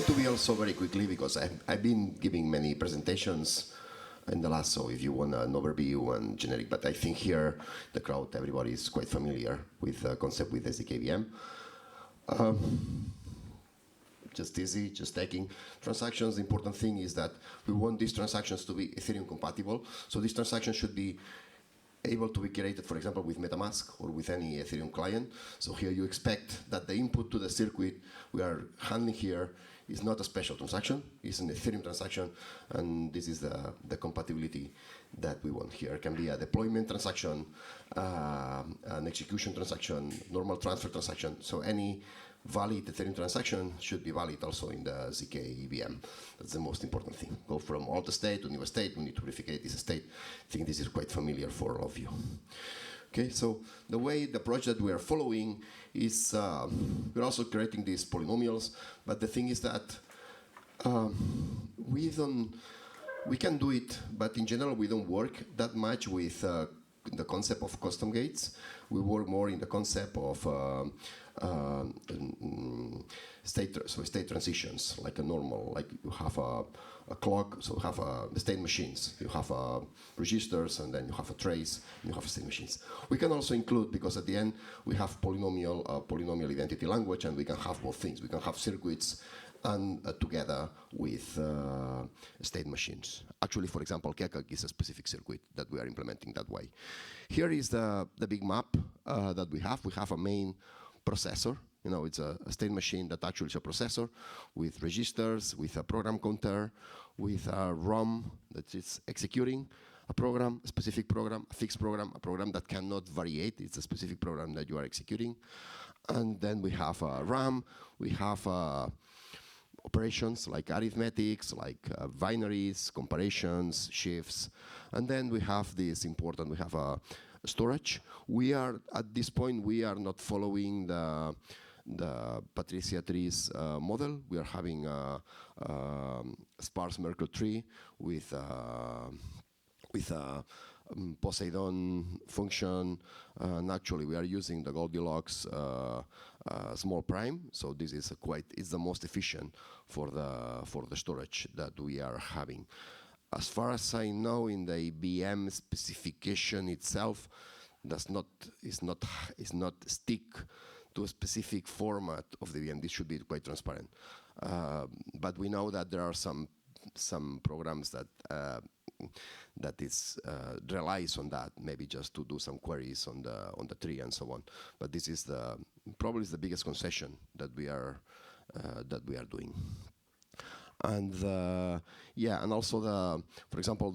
to be also very quickly, because I've been giving many presentations in the last, so if you want an overview and generic, but I think here the crowd, everybody is quite familiar with the concept with the ZK-EVM. Just easy, just taking transactions. The important thing is that we want these transactions to be Ethereum compatible. So these transactions should be able to be created, for example, with MetaMask or with any Ethereum client. So here you expect that the input to the circuit we are handling here is not a special transaction, it's an Ethereum transaction, and this is the compatibility that we want here. It can be a deployment transaction, an execution transaction, normal transfer transaction. So any valid Ethereum transaction should be valid also in the ZK-EVM. That's the most important thing. Go from old state to new state. We need to verificate this state. I think this is quite familiar for all of you. Okay, so the way the project we are following is we're also creating these polynomials, but the thing is that we can do it, but in general we don't work that much with the concept of custom gates. We work more in the concept of state transitions, like a normal, like you have a clock, so you have state machines. You have registers, and then you have a trace, and you have state machines. We can also include, because at the end we have polynomial identity language, and we can have both things. We can have circuits and together with state machines. Actually, for example, Kekak is a specific circuit that we are implementing that way. Here is the big map that we have. We have a main processor. You know, it's a state machine that actually is a processor with registers, with a program counter, with a ROM that is executing a program, a specific program, a fixed program, a program that cannot variate. It's a specific program that you are executing. And then we have a RAM. We have operations like arithmetics, like binaries, comparisons, shifts. And then we have this important, we have a storage. We are, at this point, we are not following the Patricia trees model. We are having a sparse Merkle tree with a Poseidon function, and actually we are using the Goldilocks small prime. So this is it's the most efficient for the storage that we are having. As far as I know, in the VM specification itself, is not stick to a specific format of the VM. This should be quite transparent. But we know that there are some programs that relies on that, maybe just to do some queries on the tree and so on. But this is probably the biggest concession that we are doing. And yeah, and also for example,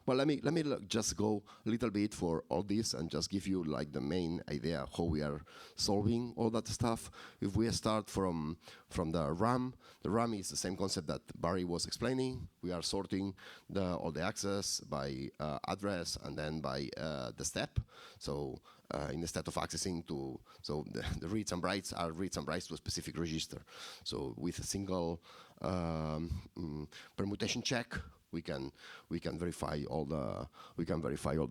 well, let me just go a little bit for all this and just give you like the main idea how we are solving all that stuff. If we start from the RAM is the same concept that Barry was explaining. We are sorting all the access by address and then by the step. So instead of accessing to, so the reads and writes are reads and writes to a specific register. So with a single permutation check, we can verify all the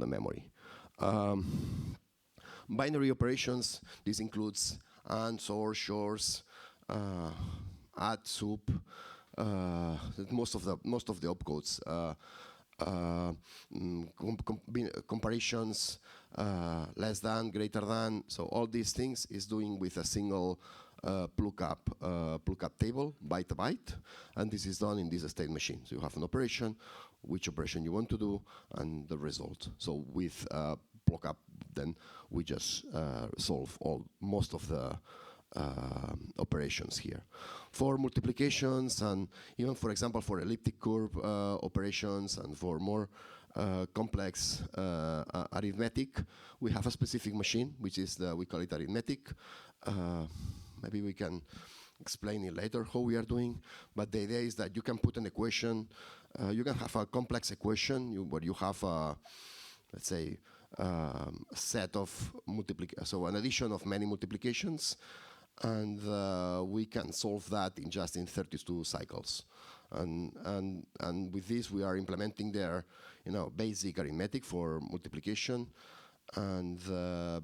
memory. Binary operations. This includes AND, SOR, shores, add, sup. Most of the opcodes. Comparisons, less than, greater than. So all these things is doing with a single lookup table, byte to byte, and this is done in this state machine. So you have an operation, which operation you want to do, and the result. So with lookup, then we just solve most of the operations here. For multiplications and even, for example, for elliptic curve operations and for more complex arithmetic, we have a specific machine, which is we call it arithmetic. Maybe we can explain it later how we are doing, but the idea is that you can put an equation. You can have a complex equation where you have, let's say, a set of so an addition of many multiplications, and we can solve that in just 32 cycles. And with this, we are implementing there, basic arithmetic for multiplication, and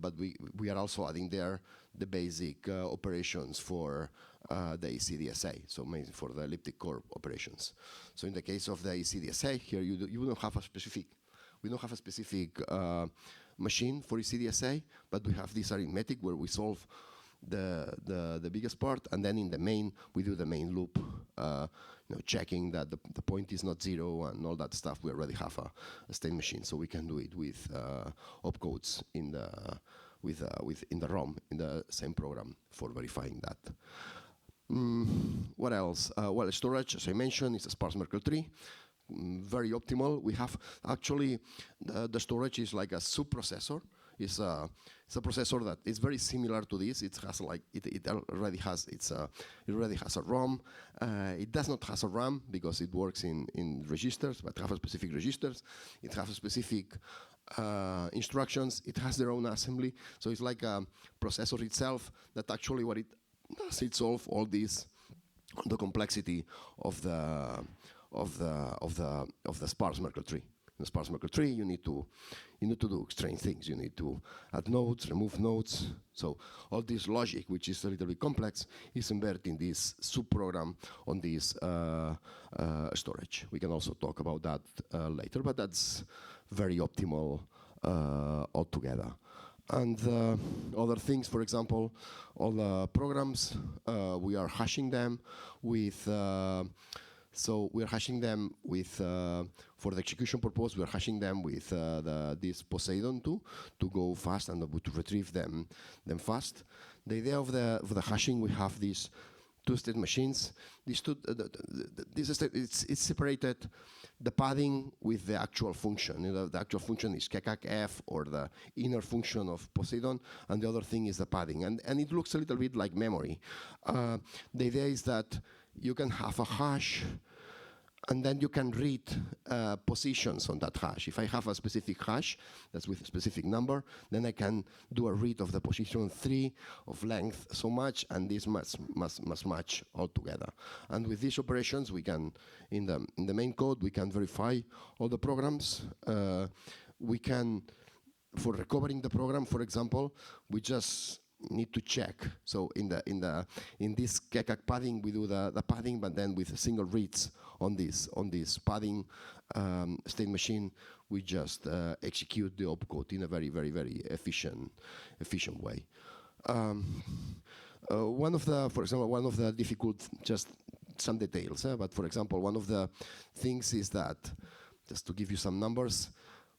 but we are also adding there the basic operations for the ECDSA, so mainly for the elliptic curve operations. So in the case of the ECDSA, here you don't have a specific, we don't have a specific machine for ECDSA, but we have this arithmetic where we solve the biggest part, and then in the main, we do the main loop, checking that the point is not 0 and all that stuff. We already have a state machine, so we can do it with opcodes in the in the ROM, in the same program for verifying that. What else? Well, storage, as I mentioned, is a sparse Merkle tree. Very optimal. We have actually the storage is like a subprocessor. It's a processor that is very similar to this. It has like it already has it already has a ROM. It does not have a RAM because it works in registers, but it has specific registers. It has specific instructions. It has their own assembly. So it's like a processor itself that actually what it does, it solves all this, the complexity of the sparse Merkle tree. In the sparse Merkle tree, you need to do strange things. You need to add nodes, remove nodes. So all this logic, which is a little bit complex, is embedded in this subprogram on this storage. We can also talk about that later, but that's very optimal altogether. And other things, for example, all the programs, we are hashing them with. So we're hashing them with, for the execution purpose, we're hashing them with this Poseidon to go fast and to retrieve them fast. The idea of the hashing, we have these two-state machines. These two, it's separated the padding with the actual function. The actual function is zkEVM or the inner function of Poseidon, and the other thing is the padding. And it looks a little bit like memory. The idea is that you can have a hash, and then you can read positions on that hash. If I have a specific hash that's with a specific number, then I can do a read of the position 3 of length so much, and this must match all together. And with these operations, we can, in the main code, we can verify all the programs. We can, for recovering the program, for example, we just need to check. So in this zkEVM padding, we do the padding, but then with single reads on this padding state machine, we just execute the opcode in a very, very, very efficient way. For example, one of the difficult, just some details, but for example, one of the things is that, just to give you some numbers,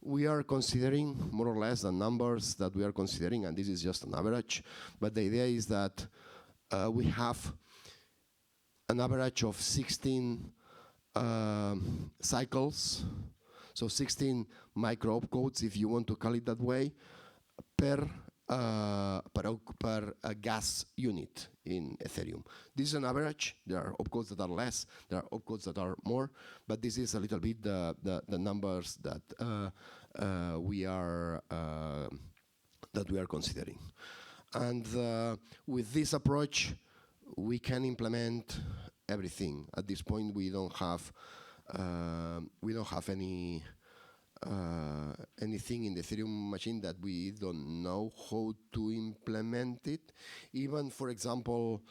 we are considering more or less the numbers that we are considering, and this is just an average, but the idea is that we have an average of 16 cycles, so 16 micro opcodes, if you want to call it that way, per gas unit in Ethereum. This is an average. There are opcodes that are less, there are opcodes that are more, but this is a little bit the numbers that we are considering. And with this approach, we can implement everything. At this point, we don't have anything in the Ethereum machine that we don't know how to implement it. Even, for example,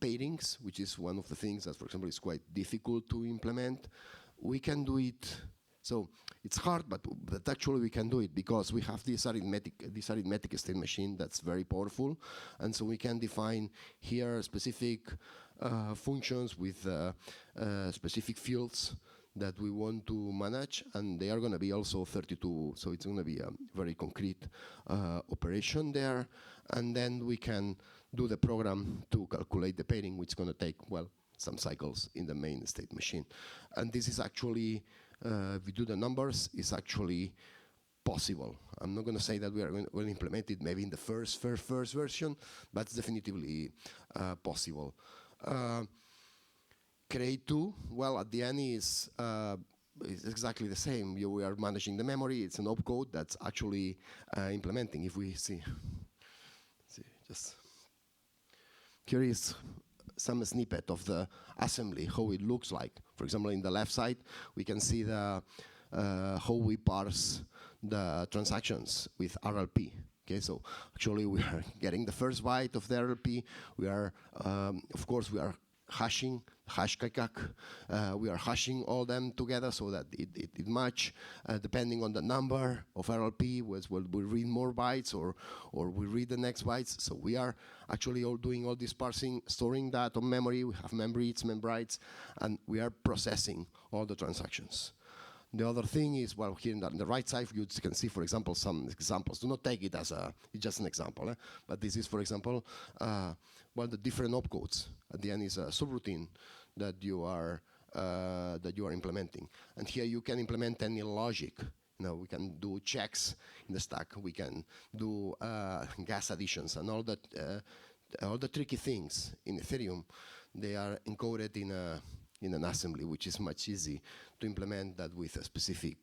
pairings, which is one of the things that, for example, is quite difficult to implement. We can do it. So it's hard, but actually we can do it because we have this arithmetic state machine that's very powerful, and so we can define here specific functions with specific fields that we want to manage, and they are going to be also 32, so it's going to be a very concrete operation there, and then we can do the program to calculate the pairing, which is going to take, well, some cycles in the main state machine. And this is actually, if we do the numbers, it's actually possible. I'm not going to say that we are going to implement it maybe in the first version, but it's definitively possible. Create 2, well, at the end is exactly the same. We are managing the memory. It's an opcode that's actually implementing. If we see just here is some snippet of the assembly, how it looks like. For example, in the left side, we can see the how we parse the transactions with RLP. Okay, so actually we are getting the first byte of the RLP. We are, of course, we are hashing, hash kajak. We are hashing all them together so that it match, depending on the number of RLP, will we read more bytes or we read the next bytes. So we are actually all doing all this parsing, storing that on memory. We have memreads, memwrites, and we are processing all the transactions. The other thing is, well, here on the right side, you can see, for example, some examples. Do not take it as it's just an example, but this is, for example, well, the different opcodes. At the end is a subroutine that you are implementing, and here you can implement any logic. You know, we can do checks in the stack. We can do gas additions and all the tricky things in Ethereum. They are encoded in an assembly, which is much easy to implement that with a specific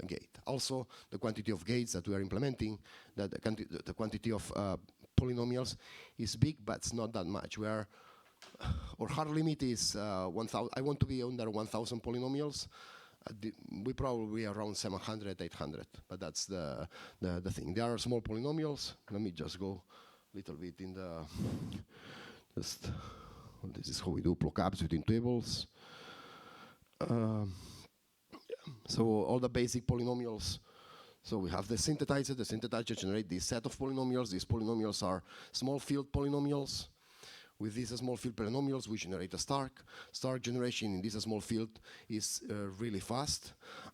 gate. Also, the quantity of gates that we are implementing, the quantity of polynomials is big, but it's not that much. Our hard limit is 1,000. I want to be under 1,000 polynomials. We probably around 700, 800, but that's the thing. There are small polynomials. Let me just go a little bit in the this is how we do lookups between tables. So all the basic polynomials. So we have the synthetizer. The synthetizer generates this set of polynomials. These polynomials are small field polynomials. With these small field polynomials, we generate a Stark. Stark generation in this small field is really fast.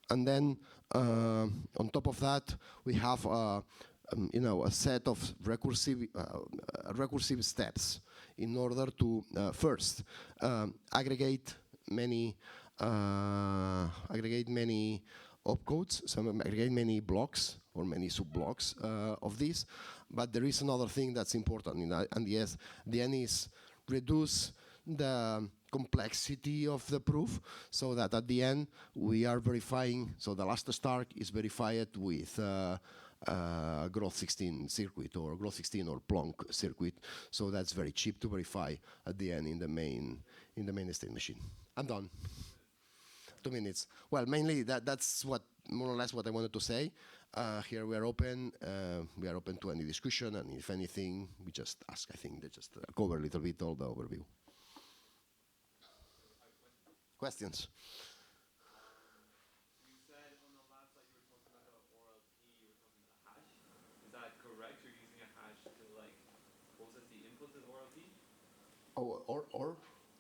And then on top of that, we have a set of recursive steps in order to first aggregate many opcodes, aggregate many blocks or many sub-blocks of this. But there is another thing that's important, and yes, the end is reduce the complexity of the proof, so that at the end we are verifying. So the last Stark is verified with growth 16 circuit or growth 16 or Plonk circuit, so that's very cheap to verify at the end in the main state machine. I'm done. 2 minutes. Well, mainly that's what more or less what I wanted to say. Here we are open to any discussion, and if anything, we just ask. I think they just cover a little bit all the overview. Questions? Or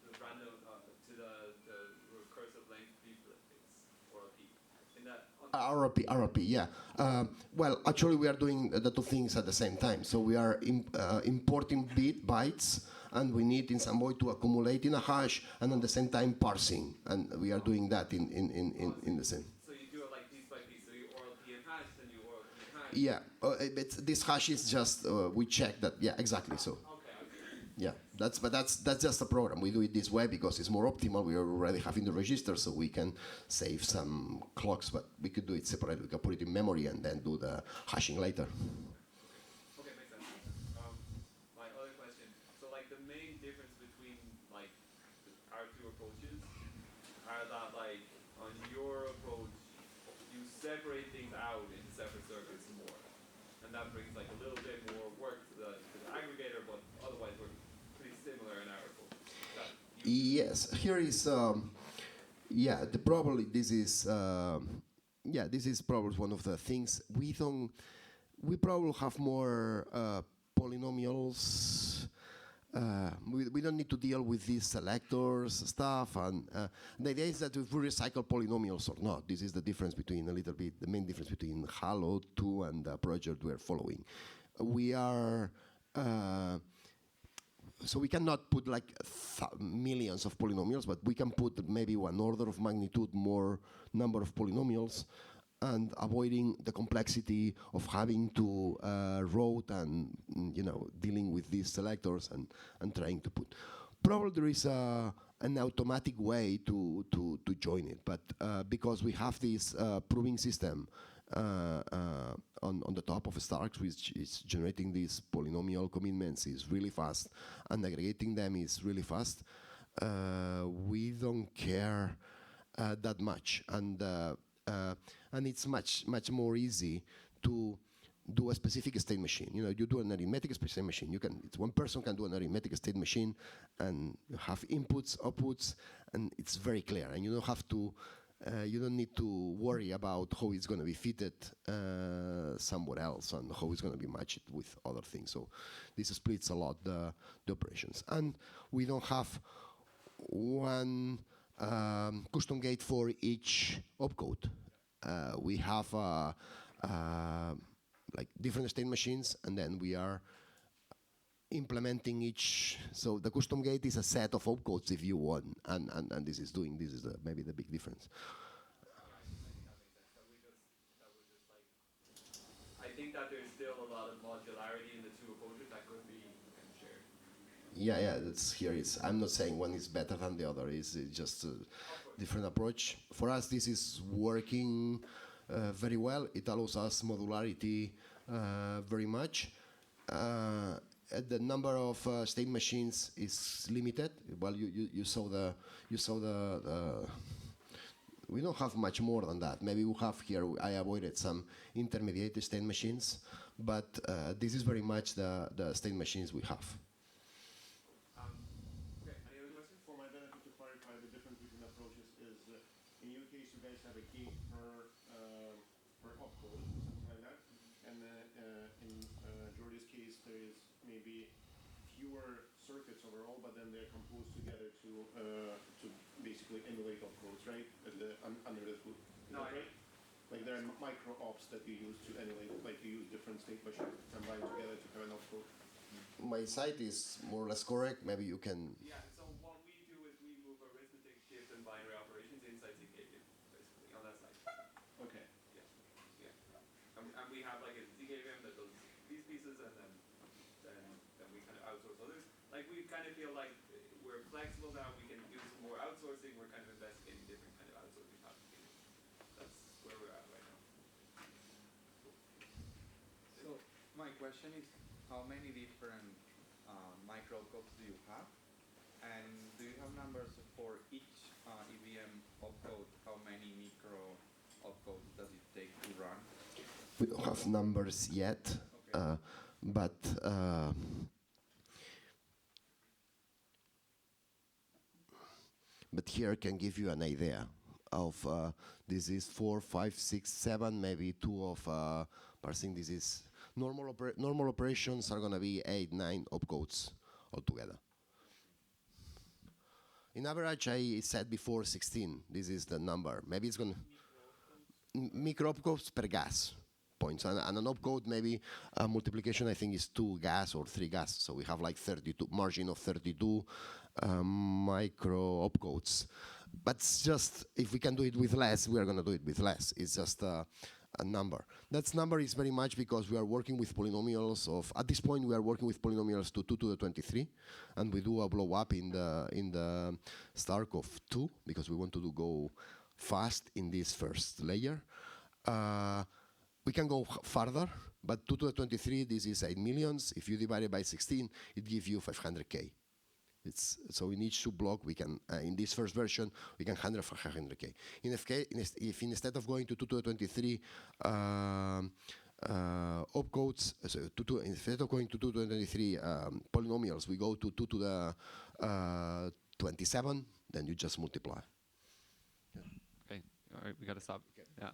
the random to the recursive length prefix ORP. In that RLP, yeah. Well, actually, we are doing the two things at the same time. So we are importing bytes, and we need in some way to accumulate in a hash, and at the same time parsing, and we are doing that in the same. So you do it like piece by piece. So you ORP and hash, then you ORP and hash. Yeah, this hash is just we check that. Yeah, exactly. So. Yeah, that's just a program. We do it this way because it's more optimal. We are already having the register, so we can save some clocks, but we could do it separately. We can put it in memory and then do the hashing later. Okay, makes sense. My other question, so like the main difference between like our two approaches are that like on your approach, you separate things out into separate circuits more. And that brings like a little bit more work to the aggregator, but otherwise we're pretty similar in our approach. Yes, here is this is probably one of the things we probably have more polynomials. We don't need to deal with these selectors stuff, and the idea is that if we recycle polynomials or not, this is the difference between the main difference between Halo 2 and the project we're following. We are so we cannot put like millions of polynomials, but we can put maybe one order of magnitude more number of polynomials, and avoiding the complexity of having to route and dealing with these selectors and trying to put. Probably there is an automatic way to join it, but because we have this proving system on the top of Starks, which is generating these polynomial commitments, is really fast, and aggregating them is really fast. We don't care that much, and it's much more easy to do a specific state machine. You know, you do an arithmetic state machine. You can, it's one person can do an arithmetic state machine, and you have inputs, outputs, and it's very clear. And you don't have to, you don't need to worry about how it's going to be fitted somewhere else and how it's going to be matched with other things. So this splits a lot the operations. And we don't have one custom gate for each opcode. We have like different state machines, and then we are implementing each. So the custom gate is a set of opcodes if you want, and this is maybe the big difference. I think that there's still a lot of modularity in the two approaches that could be shared. Yeah, that's here. I'm not saying one is better than the other. It's just a different approach. For us, this is working very well. It allows us modularity very much. The number of state machines is limited. Well, you saw the we don't have much more than that. Maybe we have here, I avoided some intermediate state machines, but this is very much the state machines we have. Okay, any other questions? For my benefit, to clarify, the difference between approaches is, in your case, you guys have a key per opcode, something like that, and in Jordi's case, there is maybe fewer circuits overall, but then they're composed together to basically emulate opcodes, right? Under the hood. No, right? Like there are micro ops that you use to emulate, like you use different state machines combined together to have an opcode. My site is more or less correct. Maybe you can. Yeah, so what we do is we move arithmetic, shift, and binary operations inside ZK-EVM, basically, on that side. Okay. Yeah. And we have like a ZK-EVM that does these pieces, and then we kind of outsource others. Like we kind of feel like we're flexible now. We can do some more outsourcing. We're kind of investigating different kind of outsourcing paths. That's where we're at right now. So my question is, how many different microopcodes do you have? And do you have numbers for each EVM opcode? How many micro opcodes does it take to run? We don't have numbers yet, Okay. But here I can give you an idea of this is 4, 5, 6, 7, maybe 2 of parsing. This is normal operations are going to be 8, 9 opcodes altogether. In average, I said before 16. This is the number. Maybe it's going to micro opcodes per gas points, and an opcode maybe multiplication I think is 2 gas or 3 gas. So we have like 32 margin of 32 micro opcodes. But it's just if we can do it with less, we are going to do it with less. It's just a number. That number is very much because we are working with polynomials of, at this point we are working with polynomials to 2 to the 23, and we do a blow up in the Stark of 2 because we want to go fast in this first layer. We can go further, but 2 to the 23, this is 8 millions. If you divide it by 16, it gives you 500K. So in each subblock, we can, in this first version, we can handle 500K. If instead of going to 2 to the 23 opcodes, so instead of going to 2 to the 23 polynomials, we go to 2 to the 27, then you just multiply. Okay, all right, we got to stop. Okay. Yeah.